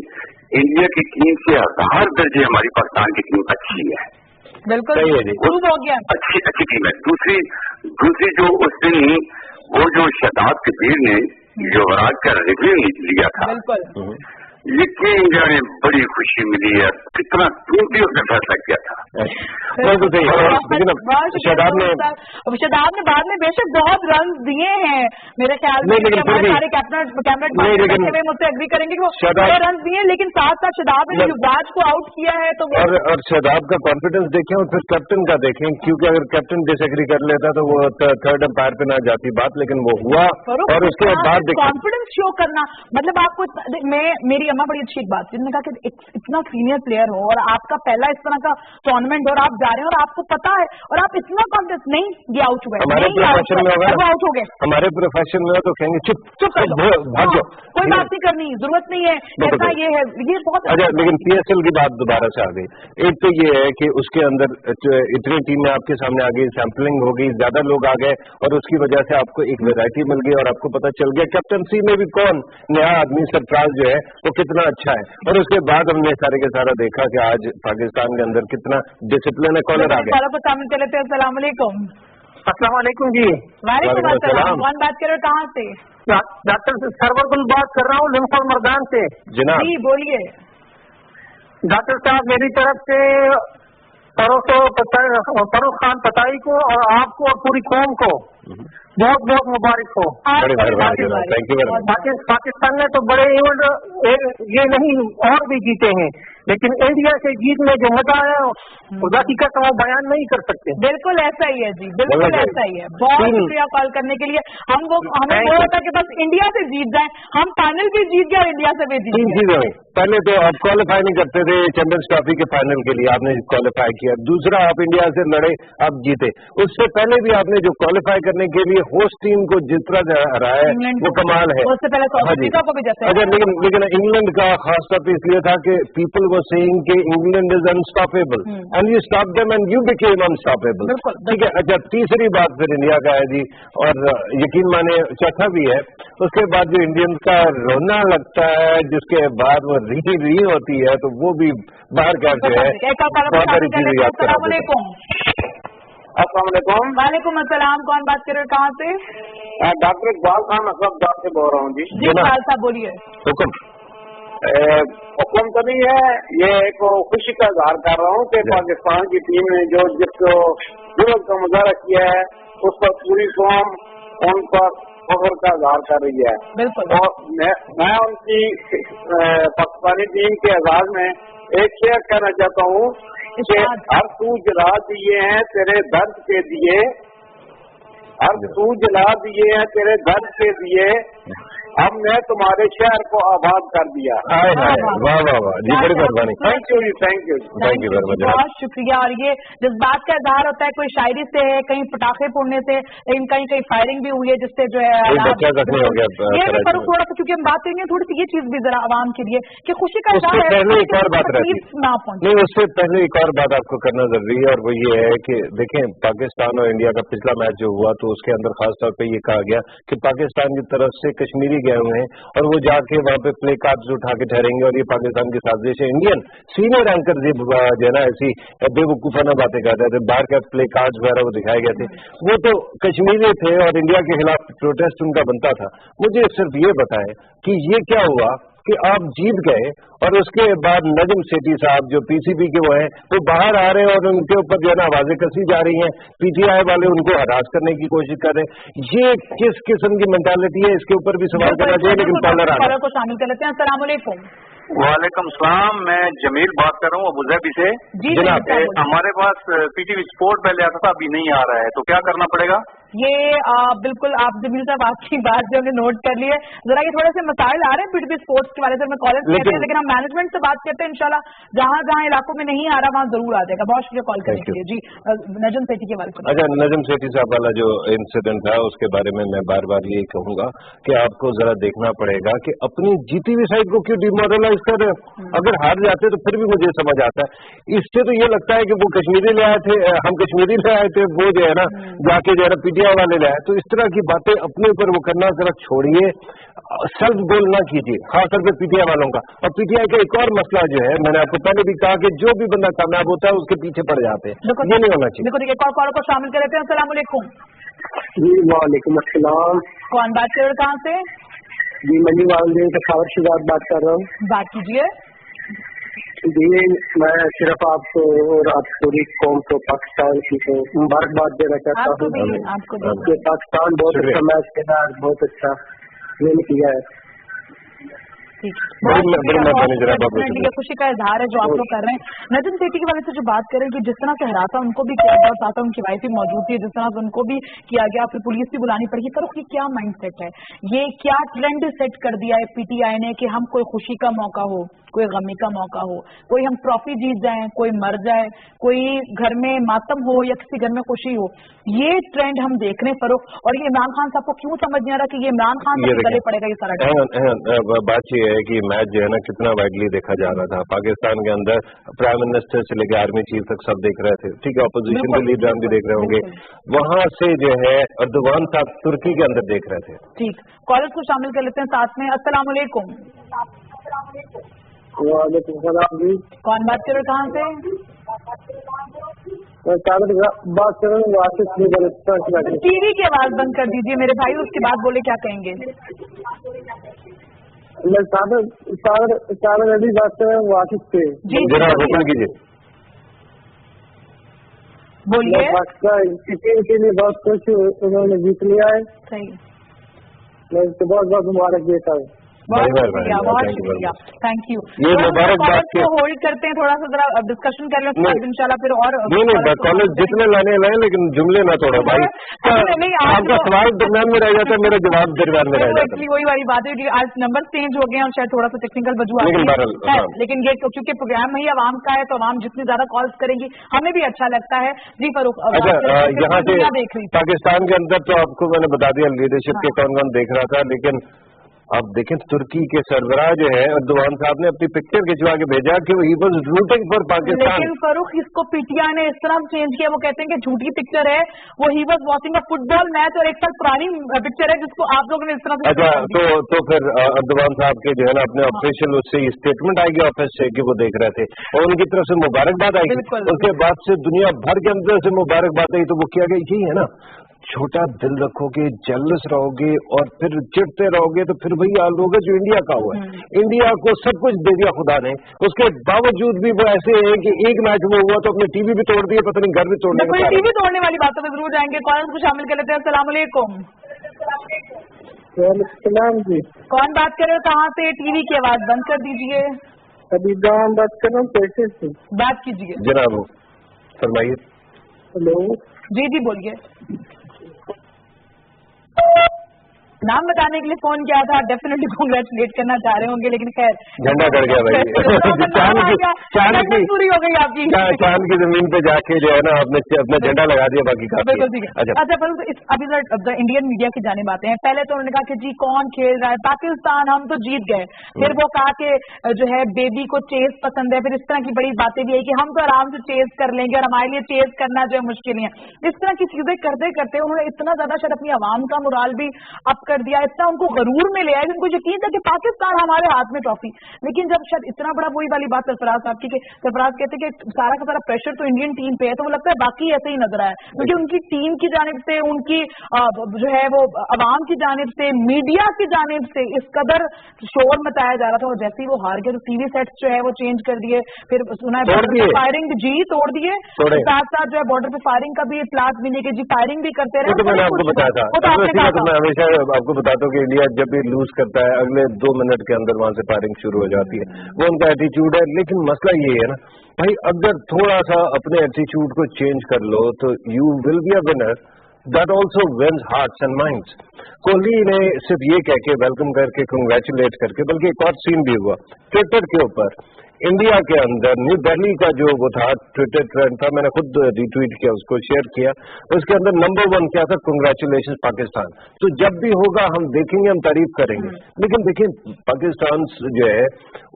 इंडिया की टीम से 1000 दर्जे हमारी पाकिस्तान की टीम अच्छी है। बिल्कुल हो गया, अच्छी टीम है। दूसरी जो उस दिन वो जो शहजाद कबीर ने जो युवराज का रिव्यू लिया था, लिखी इंडिया ने बड़ी खुशी मिली है, कितना कीमती उसने फैसला किया था। शादाब ने बाद में बेशक बहुत रन दिए हैं मेरे ख्याल में, हमारे सारे कैबिनेट मुझसे एग्री करेंगे कि वो रन दिए, लेकिन साथ साथ शादाब ने युवराज को आउट किया है तो और शादाब का कॉन्फिडेंस देखें और फिर कैप्टन का देखें, क्योंकि अगर कैप्टन डिसएग्री कर लेता तो वो थर्ड अंपायर पे ना जाती बात, लेकिन वो हुआ और उसके बाद कॉन्फिडेंस शो करना, मतलब आपको मेरी अम्मा बड़ी अच्छी बात जिन्होंने कहा कि इतना सीनियर प्लेयर हो और आपका पहला इस तरह का टूर्नामेंट और आप जा रहे हैं और आपको पता है और आप इतना कॉन्फिडेंस नहीं, ये आउट हुआ हमारे प्रोफेशन में होगा, आउट हो गए हमारे प्रोफेशन में तो कहेंगे चुप कर लो, भाग जाओ, कोई बात नहीं करनी, जरूरत नहीं है, ऐसा ये है, ये बहुत अच्छा। लेकिन PSL की बात दोबारा से आ गई। एक तो ये है कि उसके अंदर इतनी टीमें आपके सामने आ गई, सैंपलिंग हो गई, ज्यादा लोग आ गए और उसकी वजह से आपको एक वैरायटी मिल गई और आपको पता चल गया कैप्टनसी में भी कौन नया आदमी सरफराज जो है वो कितना अच्छा है। और उसके बाद हमने सारे के सारा देखा कि आज पाकिस्तान के अंदर कितना डिसिप्लिन है, कॉलर आ गया। शामिल कर लेते हैं। अस्सलाम वालेकुम। अस्सलाम वालेकुम जी। वालेकुम अस्सलाम। कौन बात कर रहे हो, कहाँ से? डॉक्टर सरवर बात कर रहा हूँ लिमखल मर्दान से। जनाब जी बोलिए। डॉक्टर साहब मेरी तरफ से फरूख खान पताई को और आपको और पूरी कौम को बहुत बहुत मुबारक हो। Thank you. पाकिस्तान ने तो बड़े इवेंट ये नहीं और भी जीते हैं, लेकिन इंडिया से जीत में जो मजा आया खुदा की कसम वो बयान नहीं कर सकते। बिल्कुल ऐसा ही है जी, बिल्कुल ऐसा ही है। बहुत शुक्रिया कॉल करने के लिए। हमें वो होता कि बस इंडिया से जीत जाए, हम फाइनल भी जीत गए और इंडिया से भी जीत गए। पहले तो आप क्वालिफाई नहीं करते थे चैंपियंस ट्रॉफी के फाइनल के लिए, आपने क्वालिफाई किया। दूसरा आप इंडिया से लड़े, आप जीते। उससे पहले भी आपने जो क्वालिफाई करने के लिए होस्ट टीम को जिस तरह हराया है वो कमाल है। उससे पहले साउथ अफ्रीका को भी जैसे। अच्छा, लेकिन इंग्लैंड का खास तौर पर इसलिए था कि पीपल वो सेइंग कि England is unstoppable and you stop them and you became unstoppable. ठीक है। अच्छा, तीसरी बात फिर इंडिया का है जी, और यकीन माने चौथा भी है। उसके बाद जो इंडियंस का रोना लगता है, जिसके बाद वो री होती है, तो वो भी बाहर का जो है बहुत सारी चीजें याद करा देती है। अस्सलाम वालेकुम। वालेकुम अस्सलाम। कौन बात कर रहे हो, कहाँ से? डॉक्टर इकबाल खान असलदार से बोल रहा हूँ जी। इकबाल साहब बोलिए। हुक्म तो नहीं है, ये एक खुशी का इजहार कर रहा हूँ कि पाकिस्तान की टीम ने जो जिसको जुर्म का मुजाहरा किया है उस पर पूरी कौम उन पर फख्र का इजहार कर रही है। बिल्कुल। और मैं उनकी पाकिस्तानी टीम के एजाज में एक शेयर कहना चाहता हूँ कि हर तू जला दिए हैं तेरे दर्द के दिए, हर तू जला दिए हैं तेरे दर्द के दिए, हमने तुम्हारे शहर को आबाद कर दिया। वाह वाह वाह जी, बड़ी मेहरबानी। थैंक यू जी, थैंक यू वेरी मच। बहुत शुक्रिया। और ये जिस बात का इजहार होता है, कोई शायरी से है, कहीं पटाखे फोड़ने से, लेकिन कहीं कहीं फायरिंग भी हुई है जिससे जो है बच्चा जख्मी हो गया। ये भी थोड़ा सा, क्योंकि हम बात करेंगे थोड़ी सी ये चीज भी जरा आवाम के लिए कि खुशी का इजहार है। पहले एक और बात रहती ना नहीं, उससे पहले एक और बात आपको करना जरूरी है, और वो ये है कि देखें पाकिस्तान और इंडिया का पिछला मैच जो हुआ तो उसके अंदर खास तौर पे ये कहा गया कि पाकिस्तान की तरफ से कश्मीरी गए हुए हैं और वो जाके वहाँ पे प्ले कार्ड्स उठा के ठहरेंगे और ये पाकिस्तान की साजिश है। इंडियन सीनियर एंकर जो है ना ऐसी बेवकूफाना बातें कर रहे थे, बाहर का प्ले कार्ड्स वगैरह वो दिखाए गए थे, वो तो कश्मीरी थे और इंडिया के खिलाफ प्रोटेस्ट उनका बनता था। मुझे सिर्फ ये बताएं कि ये क्या हुआ कि आप जीत गए और उसके बाद नजम सेठी साहब जो PCB के वो हैं वो बाहर आ रहे हैं और उनके ऊपर जो है ना आवाजें कसी जा रही हैं, PTI वाले उनको हरास करने की कोशिश कर रहे हैं। ये किस किस्म की मेंटालिटी है, इसके ऊपर भी सवाल करना चाहिए। लेकिन कॉलर आ रहा है, को शामिल कर लेते हैं। अस्सलाम वालेकुम। वालेकुम सलाम, मैं जमील बात कर रहा हूँ अबूधाबी से। जी जनाब, हमारे पास PTV स्पोर्ट पहले आता था, अभी नहीं आ रहा है, तो क्या करना पड़ेगा? ये बिल्कुल आप जमील साहब आपकी बात जो हमने नोट कर ली है, जरा ये थोड़े से मसाइल आ रहे हैं PTV स्पोर्ट्स के बारे में, कॉलेज कहते हैं, लेकिन हम मैनेजमेंट से बात करते हैं। इंशाल्लाह जहाँ जहाँ इलाकों में नहीं आ रहा वहाँ जरूर आ जाएगा। बहुत शुक्रिया कॉल करने के लिए। जी नजम सेठी के बारे में। अच्छा, नजम सेठी साहब वाला जो इंसिडेंट था उसके बारे में मैं बार बार यही कहूंगा कि आपको जरा देखना पड़ेगा कि अपनी जीती हुई साइड को क्यों डिमोरलाइज कर रहे हैं। अगर हार जाते तो फिर भी मुझे समझ आता है। इससे तो ये लगता है कि वो कश्मीरी ले आए थे, हम कश्मीरी ले आए थे, वो जो है ना जाके जो है ना PTI वाले ले आए। तो इस तरह की बातें अपने ऊपर वो करना जरा छोड़िए, सेल्फ गोल ना कीजिए, खासतौर पर PTI वालों का। और PTI का एक और मसला जो है, मैंने आपको पहले भी कहा कि जो भी बंदा कामयाब होता है उसके पीछे पड़ जाते हैं, ये नहीं होना चाहिए। देखो एक और कॉल को शामिल कर लेते हैं। अस्सलाम वालेकुम। जी वालेकुम अस्सलाम। कौन बात कर रहे, कहाँ से? जी मंडी वालदेन से खबर शिवाद बात कर रहा हूँ। बात कीजिए जी। मैं सिर्फ आपको और आप पूरी कौम को पाकिस्तान की को मुबारकबाद देना चाहता हूँ। आपको पाकिस्तान बहुत अच्छा मैच खेला, बहुत अच्छा विन किया है। ये खुशी का इजहार है जो आप लोग कर रहे हैं। नजम सेठी के बारे से जो बात करें कि जिस तरह से हरासा उनको भी किया गया, साथ उनकी वाइफ भी मौजूद थी, जिस तरह से उनको भी किया गया, फिर पुलिस भी बुलानी पड़ी। पर ये क्या माइंड सेट है, ये क्या ट्रेंड सेट कर दिया है पीटीआई ने कि हम कोई खुशी का मौका हो, कोई गमी का मौका हो, कोई हम ट्रॉफी जीत जाएं, कोई मर जाए, कोई घर में मातम हो या किसी घर में खुशी हो, ये ट्रेंड हम देख रहे हैं फरूख। और ये इमरान खान साहब को क्यों समझ नहीं आ रहा कि ये इमरान खान से गले पड़ेगा ये सारा। बात ये है कि मैच जो है ना कितना वाइडली देखा जा रहा था। पाकिस्तान के अंदर प्राइम मिनिस्टर से लेकर आर्मी चीफ तक सब देख रहे थे, ठीक है, अपोजिशन के लीडर भी देख रहे होंगे, वहां से जो है अर्दवान साहब तुर्की के अंदर देख रहे थे। ठीक, कॉलर्स को शामिल कर लेते हैं साथ में। अस्सलाम वालेकुम। वालेकुम सलाम जी। कौन बात कर रहे, कहाँ से? बात कर रहा हूँ। टीवी की आवाज बंद कर दीजिए मेरे भाई, उसके बाद बोले क्या कहेंगे। मैं सागर अली बात कर रहा हूँ वाशिफ से। जी जनाब हुक्म कीजिए। बोलिए। टीम के लिए बहुत खुश हूँ, उन्होंने जीत लिया है। सही, मैं इसको बहुत बहुत मुबारक देता हूँ। बहुत शुक्रिया, थैंक यू। ये मुबारकबाद के होल्ड करते हैं, थोड़ा सा जरा डिस्कशन कर लें इंशाल्लाह फिर। और नहीं कॉलेज जितने लाने लाए, लेकिन जुमले ना तोड़ो भाई। आपका सवाल दरम्यान में रह जाता है, मेरा जवाब दरम्यान में रह जाता है। वही वाली बात है कि आज नंबर चेंज हो गए और शायद थोड़ा सा टेक्निकल वजूह है, लेकिन ये क्योंकि प्रोग्राम ही आवाम का है तो आवाम जितनी ज्यादा कॉल्स करेंगी हमें भी अच्छा लगता है। जी फरूख, अच्छा यहाँ से पाकिस्तान के अंदर तो आपको मैंने बता दिया लीडरशिप के कौन कौन देख रहा था, लेकिन अब देखें तुर्की के सरबराह जो है अर्दवान साहब ने अपनी पिक्चर खिंचवा के भेजा कि he was rooting for Pakistan. लेकिन फरूख इसको पीटीआई ने इस तरह चेंज किया, वो कहते हैं कि झूठी पिक्चर है, वो he was watching a football match और एक साल पुरानी पिक्चर है जिसको आप लोगों ने इस तरह से। अच्छा तो फिर अर्दवान साहब के जो है ना अपने ऑफिशियल उससे स्टेटमेंट आएगी ऑफिस से कि वो देख रहे थे और उनकी तरफ से मुबारकबाद आएगी, उसके बाद से दुनिया भर के अंदर से मुबारकबाद आई। तो वो किया गया यही है ना, छोटा दिल रखोगे, जेलस रहोगे और फिर चिढ़ते रहोगे तो फिर वही हाल होगा जो इंडिया का हुआ है। इंडिया को सब कुछ दे दिया खुदा ने, उसके बावजूद भी वो ऐसे हैं कि एक मैच में हुआ तो अपने टीवी भी तोड़ दिए, पता नहीं घर भी तोड़ने के। टीवी तोड़ने वाली बातों में जरूर जाएंगे, कॉल को शामिल कर लेते हैं। अस्सलाम वालेकुम। जी कौन बात कर रहे हो, कहाँ से? टीवी की आवाज बंद कर दीजिए। अभी गाँव बात कर रहा हूँ, कैसे से बात कीजिए जनाब, फरमाइए। हेलो जी जी बोलिए। नाम बताने के लिए फोन किया था, डेफिनेटली कांग्रेचुलेट करना चाह रहे होंगे, लेकिन खैर झंडा चढ़ गया भाई। चांद पूरी हो गई आपकी। चांद की जमीन पे जाके जो है ना अपना झंडा लगा दिया, बाकी का बिल्कुल ठीक है। अच्छा पर अभी इंडियन मीडिया की जाने बातें हैं। पहले तो उन्होंने कहा कि जी कौन खेल रहा है, पाकिस्तान, हम तो जीत गए। फिर वो कहा कि जो है बेबी को चेस पसंद है, फिर इस तरह की बड़ी बातें भी है कि हम तो आराम से चेस कर लेंगे और हमारे लिए चेस करना जो है मुश्किल है। इस तरह की चीजें करते करते उन्होंने इतना ज्यादा शायद अपनी आवाम का मोराल भी अप कर दिया, इतना उनको गरूर में ले आया, उनको यकीन था कि पाकिस्तान हमारे हाथ में ट्रॉफी। लेकिन जब शायद इतना बड़ा वही वाली बात सरफराज साहब की, सरफराज कहते हैं कि सारा का सारा प्रेशर तो इंडियन टीम पे है, तो वो लगता है बाकी ऐसे ही नजर आया, क्योंकि उनकी टीम की जानिब से, उनकी जो है वो अवाम की जानिब से, मीडिया की जानिब से इस कदर शोर मचाया जा रहा था। और जैसे ही वो हार गए तो टीवी सेट्स जो है वो चेंज कर दिए, फिर सुना है फायरिंग जी तोड़ दिए, साथ साथ जो है बॉर्डर पे फायरिंग का भी इत्तलात मिली कि जी फायरिंग भी करते रहे। तो मैंने आपको बताया था, मैं हमेशा आपको बताता हूँ कि इंडिया जब भी लूज करता है अगले 2 मिनट के अंदर वहां से फायरिंग शुरू हो जाती है, वो उनका एटीट्यूड है। लेकिन मसला ये है ना भाई, अगर थोड़ा सा अपने एटीट्यूड को चेंज कर लो तो you will be a winner that also wins hearts and minds. Kohli ने सिर्फ ये कह के वेलकम करके कंग्रेचुलेट करके, बल्कि एक और सीन भी हुआ ट्विटर के ऊपर, इंडिया के अंदर न्यू दिल्ली का जो वो था ट्विटर ट्रेंड था, मैंने खुद रिट्वीट किया, उसको शेयर किया, उसके अंदर नंबर 1 क्या था, कांग्रेचुलेशन पाकिस्तान। तो जब भी होगा हम देखेंगे, हम तारीफ करेंगे। लेकिन देखिए पाकिस्तान जो है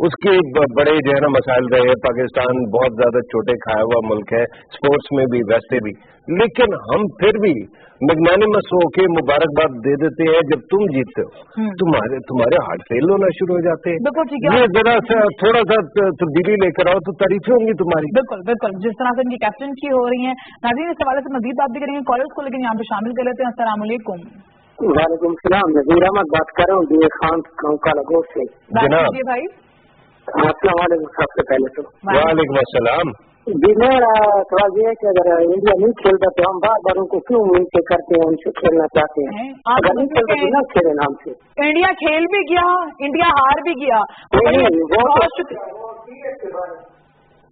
उसके बड़े जो है ना मसाइल रहे, पाकिस्तान बहुत ज्यादा चोटें खाया हुआ मुल्क है, स्पोर्ट्स में भी वैसे भी, लेकिन हम फिर भी मैग्नानिमस होके मुबारकबाद दे देते हैं जब तुम जीतते हो, तुम्हारे हार्ट फेल होना शुरू हो जाते हैं। ये जरा सा थोड़ा सा तब्दीली लेकर आओ तो तारीफें होंगी तुम्हारी। बिल्कुल बिल्कुल, जिस तरह से इनकी कैप्टन की हो रही है। नाज़रीन, इस हवाले से मजीद बात भी करेंगे कॉलर्स को, लेकिन यहाँ पे शामिल कर लेते हैं। अस्सलाम वालेकुम। वालेकुम सलाम, नज़ीर अहमद बात कर रहा हूँ दिए खान गाँव कालागोट से। जनाब भाई अस्सलाम वालेकुम। सबसे पहले तो वालेकुम अस्सलाम। जी मेरा सवाल ये है कि अगर इंडिया नहीं खेलता तो हम बार बार उनको क्यों उनसे करते हैं, उनसे खेलना चाहते हैं? अगर नहीं खेलता तो ना खेले नाम से। इंडिया खेल भी गया, इंडिया हार भी गया।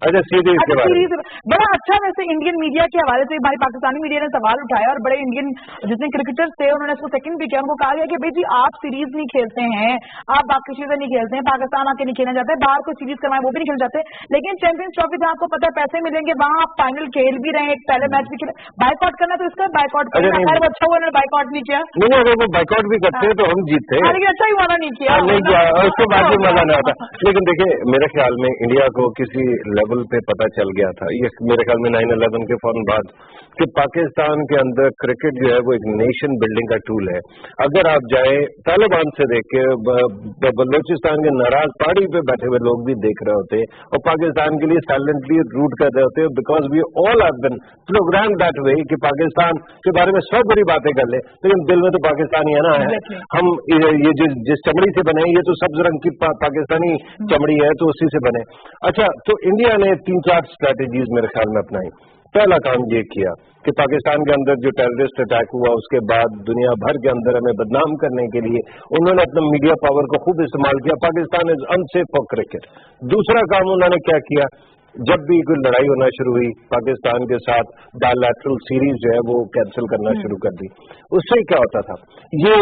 अच्छा सीरीज के बारे में बड़ा अच्छा वैसे इंडियन मीडिया के हवाले से हमारी पाकिस्तानी मीडिया ने सवाल उठाया और बड़े इंडियन जितने क्रिकेटर्स थे उन्होंने इसको सेकंड भी किया। उनको कहा गया कि भाई जी आप सीरीज नहीं खेलते हैं, आप बाकी चीजें नहीं खेलते हैं, पाकिस्तान आके नहीं खेलना चाहते, बाहर कोई सीरीज करवाएं वो भी नहीं खेल जाते, लेकिन चैंपियंस ट्रॉफी जहाँ आपको पता है पैसे मिलेंगे वहाँ आप फाइनल खेल भी रहे हैं, पहले मैच भी खेले। बाइकआउट करना तो इसका बाइकआउट करना, खैर वो अच्छा हुआ उन्होंने बाइकआउट नहीं किया। नहीं, अगर वो बाइकआउट भी करते हैं तो हम जीतते हैं, लेकिन अच्छा ही वाला नहीं किया, नहीं किया, उसके बाद भी मजा नहीं आता। लेकिन देखिए मेरे ख्याल में इंडिया को किसी लेवल पे पता चल गया था, ये मेरे ख्याल में 9/11 के फौरन बाद, कि पाकिस्तान के अंदर क्रिकेट जो है वो एक नेशन बिल्डिंग का टूल है। अगर आप जाए तालिबान से देख के बलूचिस्तान के नाराज पहाड़ी पे बैठे हुए लोग भी देख रहे होते और पाकिस्तान के लिए साइलेंटली रूट कर रहे होते, because we all have been program that way कि पाकिस्तान के बारे में सब बुरी बातें कर ले, लेकिन दिल में तो पाकिस्तानी है ना है। हम ये जिस चमड़ी से बने ये तो सब्ज रंग की पाकिस्तानी चमड़ी है तो उसी से बने। अच्छा, तो इंडिया ने 3-4 स्ट्रैटेजीज मेरे ख्याल में अपनाई। पहला काम ये किया कि पाकिस्तान के अंदर जो टेररिस्ट अटैक हुआ उसके बाद दुनिया भर के अंदर हमें बदनाम करने के लिए उन्होंने अपना मीडिया पावर को खूब इस्तेमाल किया, Pakistan is unsafe for cricket. दूसरा काम उन्होंने क्या किया, जब भी कोई लड़ाई होना शुरू हुई पाकिस्तान के साथ बायलैटरल सीरीज जो है वो कैंसिल करना शुरू कर दी। उससे क्या होता था, ये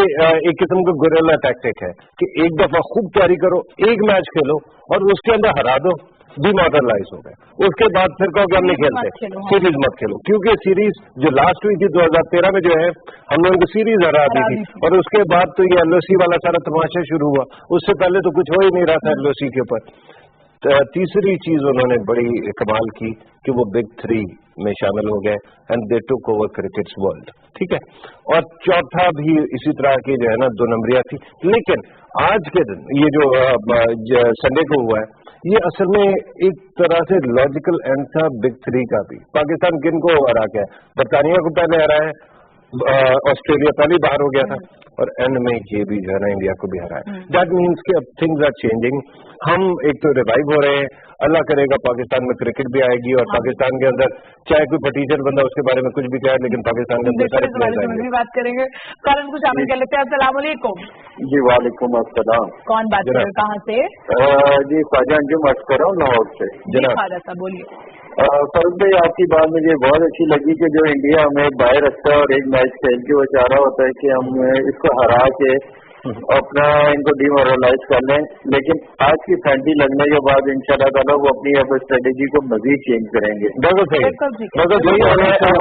एक किस्म का गुरिल्ला टैक्टिक है कि एक दफा खूब तैयारी करो, एक मैच खेलो और उसके अंदर हरा दो, डिमोरलाइज हो गए, उसके बाद फिर कहो कि हम नहीं खेलते, सीरीज मत खेलो, क्योंकि सीरीज जो लास्ट हुई थी 2013 में जो है हमने उनको सीरीज हरा दी थी और उसके बाद तो ये एलओसी वाला सारा तमाशा शुरू हुआ, उससे पहले तो कुछ हो ही नहीं रहा था एलओसी के ऊपर। तीसरी चीज उन्होंने बड़ी कमाल की कि वो बिग 3 में शामिल हो गए and they took over crickets world, ठीक है। और चौथा भी इसी तरह की जो है ना 2 नंबरिया थी। लेकिन आज के दिन ये जो संडे को हुआ है ये असल में एक तरह से लॉजिकल एंड था बिग 3 का भी। पाकिस्तान किन को हरा के, बरतानिया को पहले हरा है, ऑस्ट्रेलिया पहले बाहर हो गया था और एंड में ये भी जो है ना इंडिया को भी हरा है। दैट मीन्स कि अब थिंग्स आर चेंजिंग, हम एक तो रिवाइव हो रहे हैं, अल्लाह करेगा पाकिस्तान में क्रिकेट भी आएगी और पाकिस्तान के अंदर चाहे कोई पटीशन बंदा उसके बारे में कुछ भी कहे लेकिन पाकिस्तान के अंदर सारे प्लेयर्स आएंगे। बात करेंगे करण को शामिल कर लेते हैं। अस्सलाम वालेकुम। जी वालेकुम अस्सलाम। कौन बात कर रहे हैं, कहाँ से? जी ख्वाजा अंजुम बात कर रहा हूँ लाहौर से। जनाब ख्वाजा साहब बोलिए। फरूख भाई आपकी बात मुझे बहुत अच्छी लगी कि जो इंडिया हमें बाहर रखता है और एक मैच खेल के वो चाह रहा होता है कि हम इसको हरा के अपना इनको डिमोरलाइज कर लें, लेकिन आज की फैंटी लगने के बाद इंशाल्लाह ताला वो अपनी अब स्ट्रेटेजी को मजीद चेंज करेंगे। अब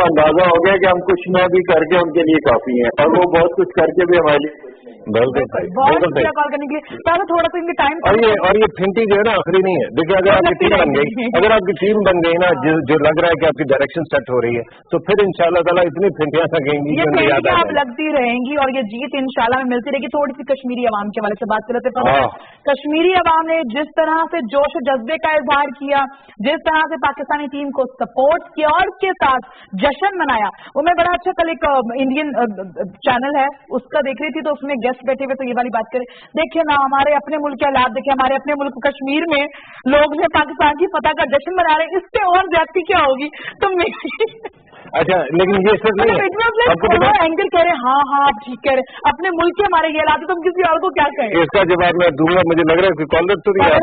अंदाजा हो गया कि हम कुछ ना भी करके उनके लिए काफी हैं और वो बहुत कुछ करके भी हमारे लिए बिल्कुल कॉल करने के लिए थोड़ा सा इनके टाइम और ये फिंटी जो है ना आखिरी नहीं है। देखिए अगर आपकी टीम बन गई, अगर आपकी टीम बन गई ना जो लग रहा है कि आपकी डायरेक्शन सेट हो रही है तो फिर इंशाल्लाह ताला इतनी फिंटियां लगेंगी ये आप लगती रहेंगी और ये जीत इंशाल्लाह में मिलती रहेगी। थोड़ी सी कश्मीरी अवाम के वाले से बात कर रहे थे। कश्मीरी अवाम ने जिस तरह से जोश जज्बे का इजहार किया, जिस तरह से पाकिस्तानी टीम को सपोर्ट किया और उसके साथ जश्न मनाया, वो मैं बड़ा अच्छा कल एक इंडियन चैनल है उसका देख रही थी तो उसमें गेस्ट बैठे हुए तो ये वाली बात करें। देखिए ना हमारे अपने मुल्क के हालात, देखिए हमारे अपने मुल्क कश्मीर में लोग जो पाकिस्तान की फतह का जश्न मना रहे हैं, इससे और ज्यादती क्या होगी? तो अच्छा लेकिन ये सब नहीं एंकर कह रहे हाँ हाँ आप ठीक कह रहे, अपने मुल्क के हमारे ये हालात है, तुम किसी और को क्या कहें? इसका जवाब मैं दूंगा, मुझे लग रहा है कि कॉलर तो नहीं है।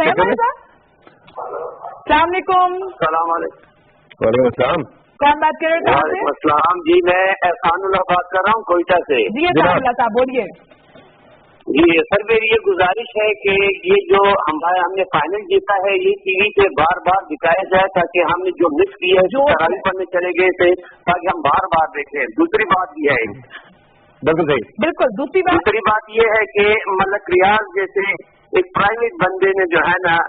सलाम वालेकुम। वालेकुम अस्सलाम। कौन बात कर रहे हैं? अस्सलाम जी, मैं एहसानुल्लाह बात कर रहा हूँ कोयटा से। जी एहसानुल्लाह साहब बोलिए। जी सर मेरी ये गुजारिश है कि ये जो हमने फाइनल जीता है ये टीवी पे बार बार दिखाया जाए ताकि हमने जो मिस किया है जो तराई पढ़ने चले गए थे ताकि हम बार बार देखें। दूसरी बात ये है, बिल्कुल दूसरी बात ये है कि मलक रियाज जैसे एक प्राइवेट बंदे ने जो है ना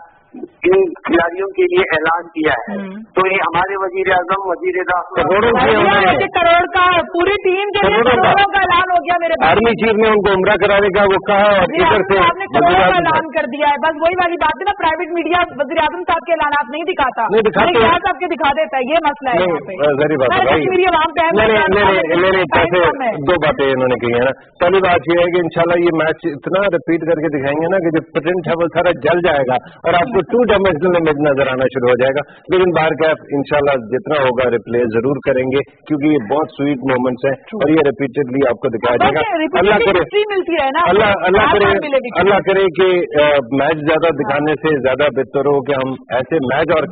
इन खिलाड़ियों के लिए ऐलान किया है, तो ये हमारे वजीर आजम वजीर करोड़ का पूरी टीम के लिए करोड़ों का ऐलान हो गया मेरे आर्मी चीफ ने उनको उम्रा कराने का वो कहा और इधर से आपने करोड़ों का ऐलान कर दिया है। बस वही वाली बात है ना, प्राइवेट मीडिया वज़ीर आज़म साहब के ऐलानात नहीं दिखाता, लिहाज आपके दिखा देता है, ये मसला है। जरूरी बात है कश्मीरी आवाम पे पैसे दो बातें इन्होंने कही है ना। पहली बात ये है कि इंशाल्लाह ये मैच इतना रिपीट करके दिखाएंगे ना कि जो प्रिंट है वो सारा जल जाएगा और आपको 2 डायमेंशनल इमेज नजर आना शुरू हो जाएगा। लेकिन बाहर का इंशाल्लाह जितना होगा रिप्ले जरूर करेंगे क्योंकि ये बहुत स्वीट मोमेंट्स हैं और ये रिपीटेडली आपको दिखाया जाएगा। अल्लाह करे अल्लाह करे कि मैच ज्यादा दिखाने से ज्यादा बेहतर हो कि हम ऐसे मैच और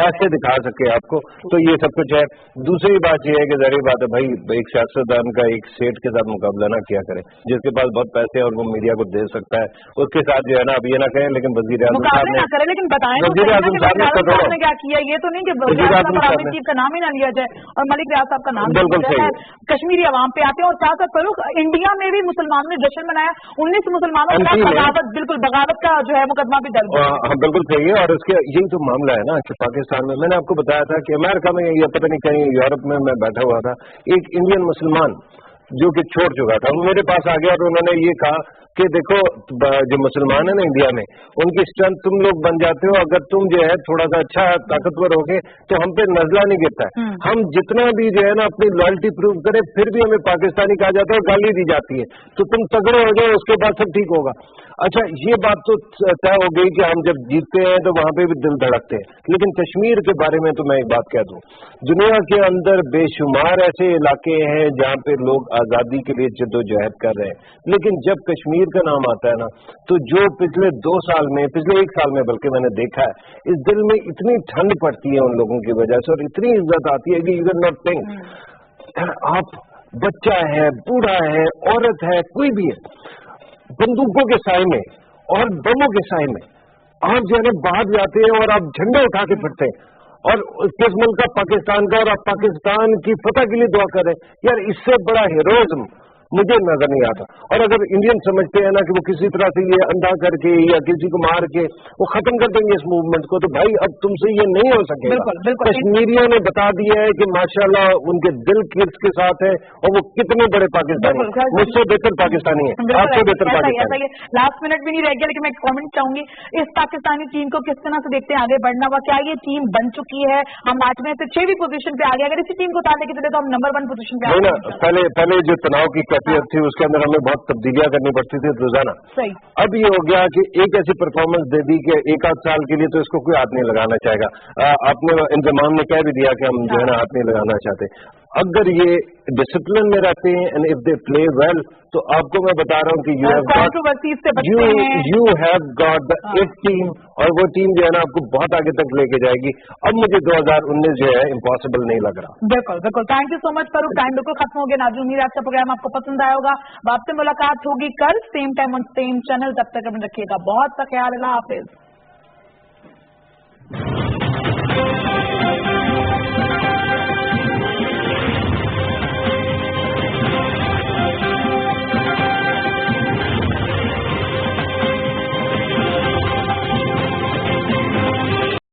ऐसे दिखा सके आपको, तो ये सब कुछ है। दूसरी बात ये है कि ज़ाहिर बात है भाई, एक सियासतदान का एक सेठ के साथ मुकाबला ना किया करे, जिसके पास बहुत पैसे और वो मीडिया को दे सकता है, उसके साथ जो है ना, अब ये ना कहें लेकिन वज़ीर आज़म साहब ने करें, लेकिन बताएं वज़ीर आज़म साहब ने क्या किया। ये तो नहीं कि वज़ीर आज़म साहब का नाम ही ना लिया जाए और मलिक रियाज साहब का नाम बिल्कुल सही। कश्मीरी अवाम पे आते हैं और साथ साथ फरूख इंडिया में भी मुसलमानों ने जश्न मनाया, 19 मुसलमानों का बगावत, बिल्कुल बगावत का जो है मुकदमा भी दर्ज। हाँ बिल्कुल सही है। और इसके यही तो मामला है ना कि पाकिस्तान में मैंने आपको बताया था कि अमेरिका में या पता नहीं कहीं यूरोप में मैं बैठा हुआ था, एक इंडियन मुसलमान जो कि छोड़ चुका था, वो मेरे पास आ गया और उन्होंने ये कहा कि देखो जो मुसलमान है ना इंडिया में, उनकी स्ट्रेंथ तुम लोग बन जाते हो अगर तुम जो है थोड़ा सा अच्छा ताकतवर हो गए तो हम पे नजला नहीं गिरता है। हम जितना भी जो है ना अपनी लॉयल्टी प्रूव करें फिर भी हमें पाकिस्तानी कहा जाता है और गाली दी जाती है, तो तुम तगड़े हो जाओ उसके बाद सब ठीक होगा। अच्छा ये बात तो तय हो गई कि हम जब जीतते हैं तो वहां पे भी दिल धड़कते हैं, लेकिन कश्मीर के बारे में तो मैं एक बात कह दूं, दुनिया के अंदर बेशुमार ऐसे इलाके हैं जहां पे लोग आजादी के लिए जद्दोजहद कर रहे हैं, लेकिन जब कश्मीर का नाम आता है ना तो जो पिछले 2 साल में, पिछले 1 साल में बल्कि मैंने देखा है, इस दिल में इतनी ठंड पड़ती है उन लोगों की वजह से और इतनी इज्जत आती है कि यू कैन नॉट थिंक, आप बच्चा है, बूढ़ा है, औरत है, कोई भी है, बंदूकों के साए में और बमों के साए में आप जो है बाहर जाते हैं और आप झंडे उठा के फिरते हैं और किस मुल्क का, पाकिस्तान का, और आप पाकिस्तान की फतह के लिए दुआ करें। यार इससे बड़ा हीरोइज्म मुझे नजर नहीं आता। और अगर इंडियन समझते हैं ना कि वो किसी तरह से ये अंधा करके या किसी को मार के वो खत्म कर देंगे इस मूवमेंट को, तो भाई अब तुमसे ये नहीं हो सकेगा। कश्मीरियों ने बता दिया है कि माशाल्लाह उनके दिल किसके साथ है और वो कितने बड़े पाकिस्तानी, मुझसे बेहतर पाकिस्तानी है, आपसे बेहतर पाकिस्तानी। लास्ट मिनट भी नहीं रह गया लेकिन मैं एक कॉमेंट चाहूंगी, इस पाकिस्तानी टीम को किस तरह से देखते हैं आगे बढ़ना हुआ, क्या ये टीम बन चुकी है? हम 8 में से 6वीं पोजीशन पे आ गए, अगर इसी टीम को उतारने के चले तो हम नंबर 1 पोजीशन पे आ गए। पहले जो तनाव की थी उसके अंदर हमें बहुत तब्दीलियां करनी पड़ती थी रोजाना। सही। अब ये हो गया कि एक ऐसी परफॉर्मेंस दे दी कि 1-8 साल के लिए तो इसको कोई हाथ नहीं लगाना चाहेगा। आपने इंतजाम ने कह भी दिया कि हम जो है ना हाथ नहीं लगाना चाहते। अगर ये डिसिप्लिन में रहते हैं and if they play well तो आपको मैं बता रहा हूँ कि you have got the 8 team और वो टीम जो है ना आपको बहुत आगे तक लेके जाएगी। अब मुझे 2019 जो है इम्पॉसिबल नहीं लग रहा। बिल्कुल बिल्कुल, thank you so much Farrukh, time बिल्कुल खत्म हो गया। नाज़रीन उम्मीद है आपका प्रोग्राम आपको पसंद आया होगा। आपसे मुलाकात होगी कल same time on same channel, तब तक अपने रखिएगा बहुत सा ख्याल। अल्लाह हाफिज।